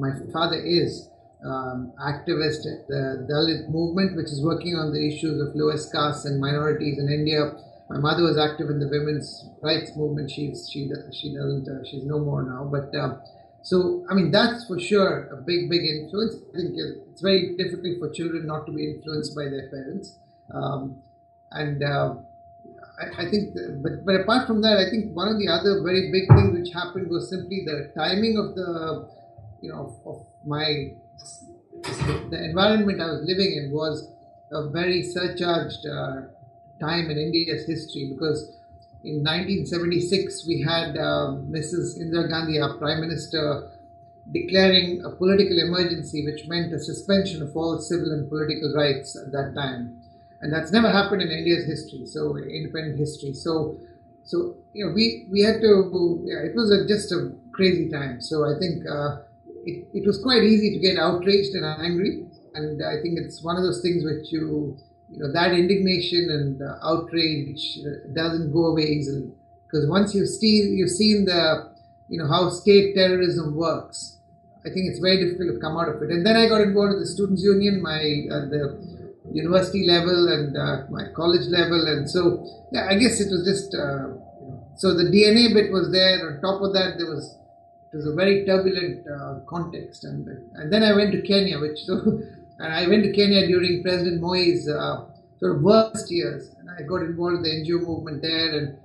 and my father is activist at the Dalit movement, which is working on the issues of lowest castes and minorities in India. My mother was active in the women's rights movement. She's no more now. But so I mean, that's for sure a big influence. I think it's very difficult for children not to be influenced by their parents. I think, but apart from that, I think one of the other very big things which happened was simply the timing of the, of the environment I was living in was a very surcharged time in India's history, because in 1976 we had Mrs. Indira Gandhi, our Prime Minister, declaring a political emergency, which meant a suspension of all civil and political rights at that time. And that's never happened in India's history, so independent history. So we had to. It was just a crazy time. So I think it was quite easy to get outraged and angry, and I think it's one of those things which that indignation and outrage doesn't go away easily, because once you've seen the how state terrorism works, I think it's very difficult to come out of it. And then I got involved with the Students' Union, the university level and my college level, and so I guess it was just so the DNA bit was there. On top of that, it was a very turbulent context, and then I went to Kenya, and I went to Kenya during President Moi's sort of worst years, and I got involved with the NGO movement there, and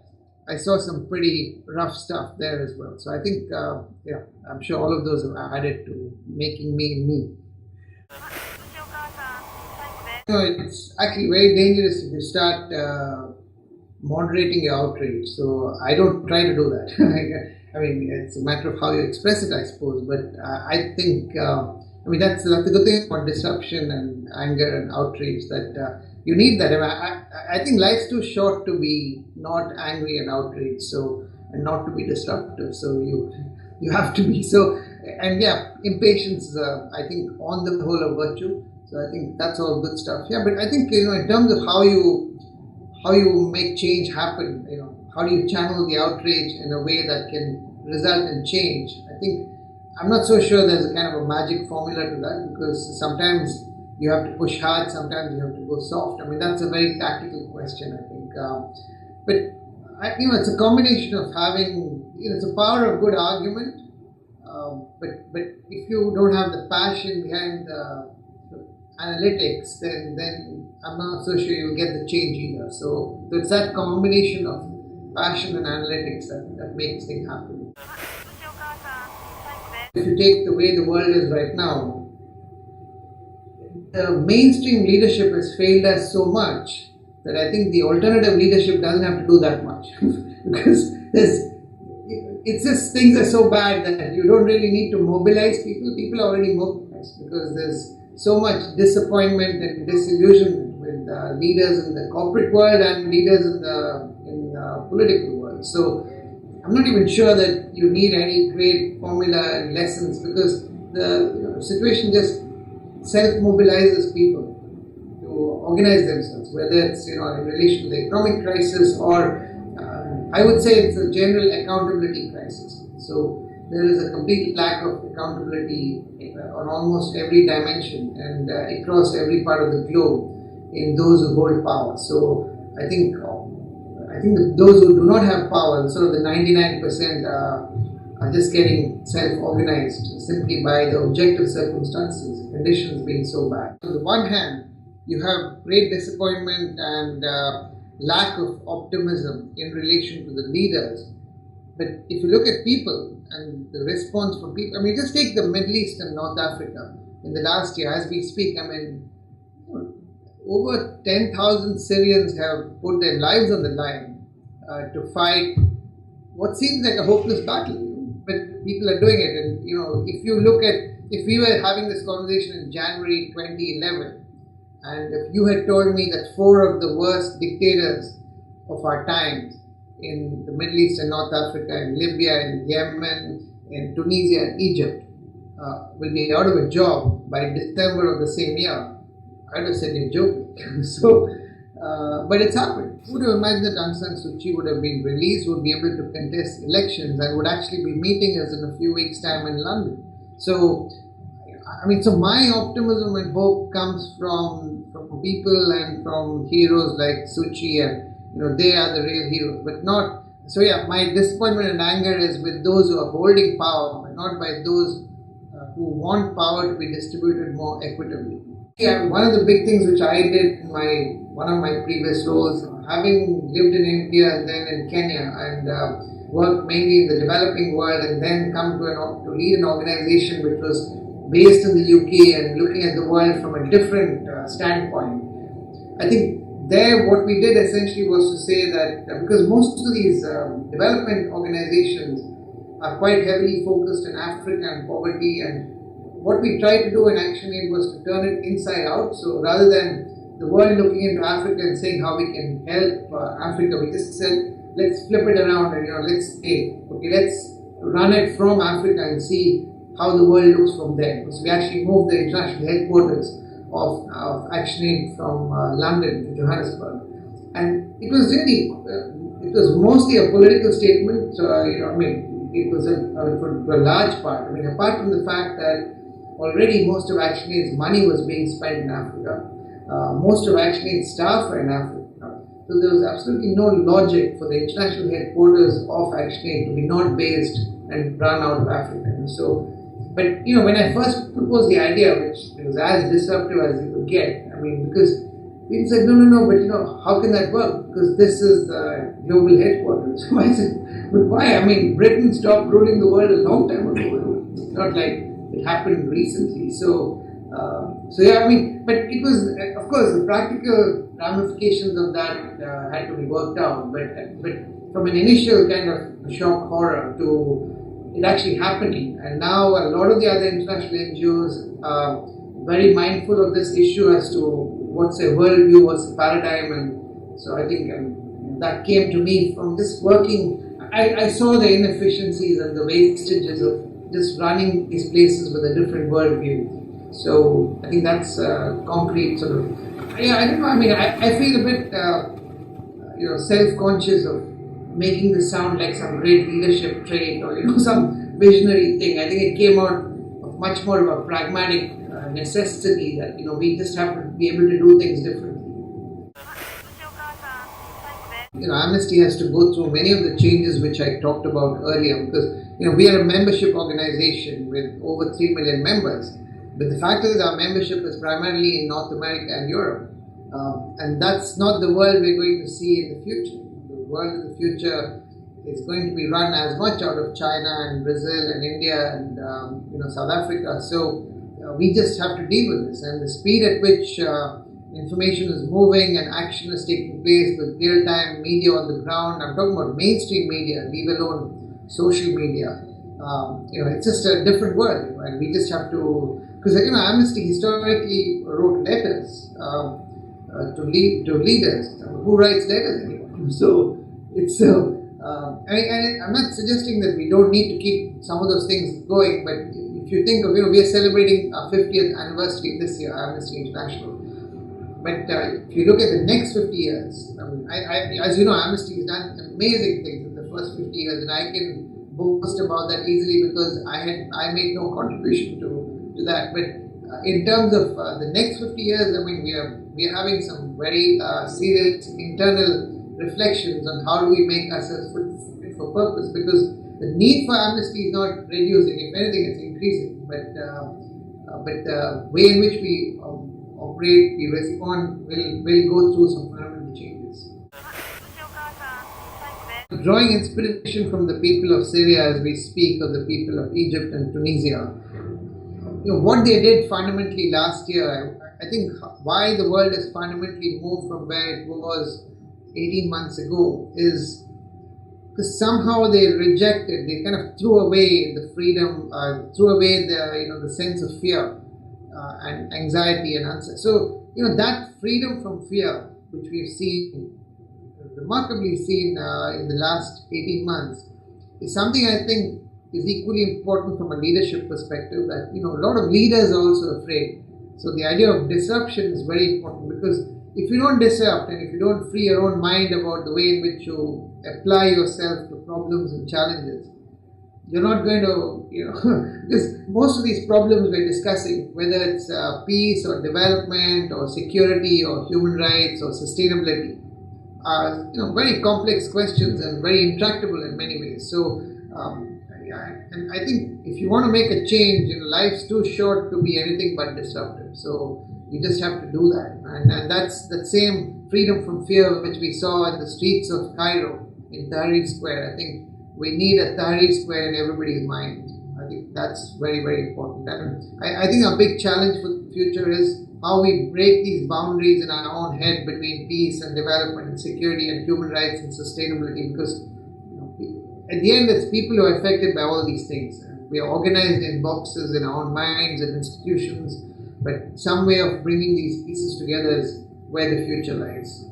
I saw some pretty rough stuff there as well. So I think I'm sure all of those have added to making me. It's actually very dangerous if you start moderating your outrage. So I don't try to do that. I mean, it's a matter of how you express it, I suppose. But I think, that's the good thing about disruption and anger and outrage, that you need that. I think life's too short to be not angry and outraged, and not to be disruptive. So you have to be so. And impatience, I think, on the whole, a virtue. So I think that's all good stuff. Yeah, but I think in terms of how you make change happen, how do you channel the outrage in a way that can result in change? I think I'm not so sure there's a kind of a magic formula to that, because sometimes you have to push hard, sometimes you have to go soft. I mean, that's a very tactical question, I think. It's a combination of having, it's a power of good argument, but if you don't have the passion behind the analytics, then I'm not so sure you'll get the change either. So it's that combination of passion and analytics that makes things happen. If you take the way the world is right now, the mainstream leadership has failed us so much that I think the alternative leadership doesn't have to do that much because it's just things are so bad that you don't really need to mobilize people. People are already mobilized because there's so much disappointment and disillusionment with leaders in the corporate world and leaders in the political world. So I'm not even sure that you need any great formula and lessons, because the situation just self-mobilizes people to organize themselves, whether it's in relation to the economic crisis or I would say it's a general accountability crisis. So there is a complete lack of accountability on almost every dimension and across every part of the globe in those who hold power. So I think that those who do not have power, sort of the 99%, are just getting self-organized simply by the objective circumstances, conditions being so bad. On the one hand, you have great disappointment and lack of optimism in relation to the leaders. But if you look at people and the response from people, just take the Middle East and North Africa. In the last year, as we speak, over 10,000 Syrians have put their lives on the line to fight what seems like a hopeless battle. But people are doing it. And, if we were having this conversation in January 2011, and if you had told me that 4 of the worst dictators of our times in the Middle East and North Africa, in Libya, in Yemen, in Tunisia and Egypt will be out of a job by December of the same year, I'd have said you're joking. But it's happened. Who would have imagined that Aung San Suu Kyi would have been released, would be able to contest elections and would actually be meeting us in a few weeks' time in London. So So my optimism and hope comes from people and from heroes like Suchi, and they are the real heroes, but not. So yeah, my disappointment and anger is with those who are holding power, not by those who want power to be distributed more equitably. Yeah, one of the big things which I did in one of my previous roles, having lived in India and then in Kenya, and worked mainly in the developing world, and then come to lead an organization which was based in the UK and looking at the world from a different standpoint. I think there what we did essentially was to say that because most of these development organizations are quite heavily focused in Africa and poverty, and what we tried to do in ActionAid was to turn it inside out. So rather than the world looking into Africa and saying how we can help Africa, we just said, let's flip it around and let's run it from Africa and see how the world looks from there. So we actually moved the international headquarters of ActionAid from London to Johannesburg, and it was really it was mostly a political statement. It was for a large part. Apart from the fact that already most of ActionAid's money was being spent in Africa, most of ActionAid's staff were in Africa. So there was absolutely no logic for the international headquarters of ActionAid to be not based and run out of Africa. But when I first proposed the idea, which was as disruptive as you could get, because people said, no, but how can that work? Because this is the global headquarters. So I said, but why? Britain stopped ruling the world a long time ago. It's not like it happened recently. But it was, of course, the practical ramifications of that had to be worked out. But from an initial kind of shock horror to it actually happening, and now a lot of the other international NGOs are very mindful of this issue as to what's their worldview, what's the paradigm, and so I think that came to me from just working. I saw the inefficiencies and the wastages of just running these places with a different worldview. So I think that's concrete sort of. Yeah, I don't know. I feel a bit self-conscious of making this sound like some great leadership trait or some visionary thing. I think it came out of much more of a pragmatic necessity that we just have to be able to do things differently. Amnesty has to go through many of the changes which I talked about earlier, because we are a membership organization with over 3 million members, but the fact is our membership is primarily in North America and Europe, and that's not the world we're going to see in the future. The world in the future is going to be run as much out of China and Brazil and India and South Africa. So we just have to deal with this, and the speed at which information is moving and action is taking place with real-time media on the ground. I'm talking about mainstream media, leave alone social media. It's just a different world, and we just have to. Because Amnesty historically wrote letters to leaders. Who writes letters anymore? So it's. I'm not suggesting that we don't need to keep some of those things going, but if you think of, we are celebrating our 50th anniversary this year, Amnesty International. But if you look at the next 50 years, as you know, Amnesty has done amazing things in the first 50 years, and I can boast about that easily because I made no contribution to that. But in terms of the next 50 years, we are having some very serious internal reflections on how do we make ourselves fit for purpose, because the need for amnesty is not reducing. If anything, it's increasing. But the way in which we operate, we respond, will go through some fundamental changes. Drawing inspiration from the people of Syria as we speak, or the people of Egypt and Tunisia, what they did fundamentally last year, I think why the world has fundamentally moved from where it was 18 months ago is because somehow they rejected, they kind of threw away the freedom, threw away the sense of fear and anxiety and uncertainty. So that freedom from fear, which we've seen, remarkably seen in the last 18 months, is something I think is equally important from a leadership perspective. That a lot of leaders are also afraid. So the idea of disruption is very important, because if you don't disrupt and if you don't free your own mind about the way in which you apply yourself to problems and challenges, You're not going to, because most of these problems we're discussing, whether it's peace or development or security or human rights or sustainability, are very complex questions and very intractable in many ways. So, and I think if you want to make a change, life's too short to be anything but disruptive. So you just have to do that, and that's the same freedom from fear which we saw in the streets of Cairo in Tahrir Square. I think we need a Tahrir Square in everybody's mind. I think that's very, very important. And I think a big challenge for the future is how we break these boundaries in our own head between peace and development and security and human rights and sustainability, because at the end it's people who are affected by all these things. We are organized in boxes in our own minds and institutions, but some way of bringing these pieces together is where the future lies.